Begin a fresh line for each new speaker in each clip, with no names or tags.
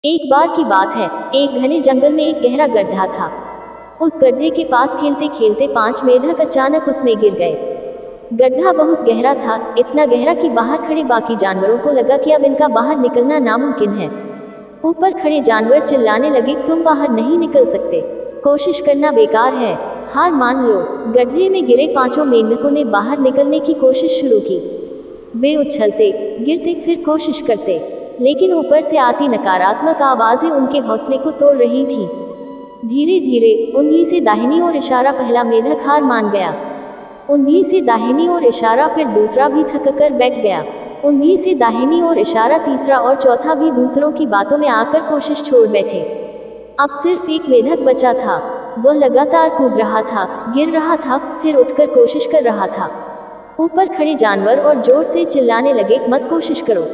एक बार की बात है, एक घने जंगल में एक गहरा गड्ढा था। उस गड्ढे के पास खेलते खेलते 5 मेढक अचानक उसमें गिर गए। गड्ढा बहुत गहरा था, इतना गहरा कि बाहर खड़े बाकी जानवरों को लगा कि अब इनका बाहर निकलना नामुमकिन है। ऊपर खड़े जानवर चिल्लाने लगे, तुम बाहर नहीं निकल सकते, कोशिश करना बेकार है, हार मान लो। गड्ढे में गिरे 5 मेंढकों ने बाहर निकलने की कोशिश शुरू की। वे उछलते, गिरते, फिर कोशिश करते, लेकिन ऊपर से आती नकारात्मक आवाजें उनके हौसले को तोड़ रही थीं। धीरे धीरे उंगली से दाहिनी ओर इशारा पहला मेढक हार मान गया। उंगली से दाहिनी ओर इशारा फिर दूसरा भी थककर बैठ गया। उंगली से दाहिनी ओर इशारा तीसरा और चौथा भी दूसरों की बातों में आकर कोशिश छोड़ बैठे। अब सिर्फ एक मेढक बचा था। वह लगातार कूद रहा था, गिर रहा था, फिर उठकर कोशिश कर रहा था। ऊपर खड़े जानवर और जोर से चिल्लाने लगे, मत कोशिश करो,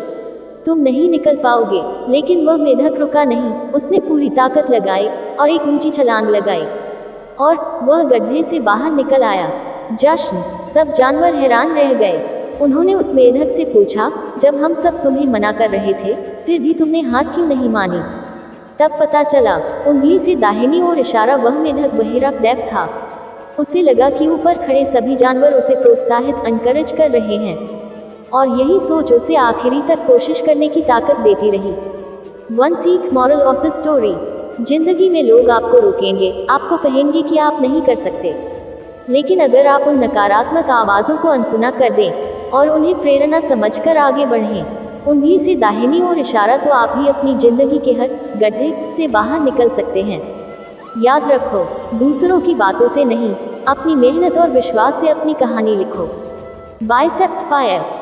तुम नहीं निकल पाओगे। लेकिन वह मेढक रुका नहीं, उसने पूरी ताकत लगाई और एक ऊंची छलांग लगाई और वह गड्ढे से बाहर निकल आया। जश्न! सब जानवर हैरान रह गए। उन्होंने उस मेढक से पूछा, जब हम सब तुम्हें मना कर रहे थे, फिर भी तुमने हार क्यों नहीं मानी? तब पता चला, उंगली से दाहिनी ओर इशारा वह मेढक बहिरा डेफ था। उसे लगा कि ऊपर खड़े सभी जानवर उसे प्रोत्साहित एनकरेज कर रहे हैं और यही सोच उसे आखिरी तक कोशिश करने की ताकत देती रही। वन सीख मॉरल ऑफ द स्टोरी: जिंदगी में लोग आपको रोकेंगे, आपको कहेंगे कि आप नहीं कर सकते, लेकिन अगर आप उन नकारात्मक आवाज़ों को अनसुना कर दें और उन्हें प्रेरणा समझकर आगे बढ़ें, उंगली से दाहिनी ओर इशारा, तो आप भी अपनी जिंदगी के हर गड्ढे से बाहर निकल सकते हैं। याद रखो, दूसरों की बातों से नहीं, अपनी मेहनत और विश्वास से अपनी कहानी लिखो। Biceps fire.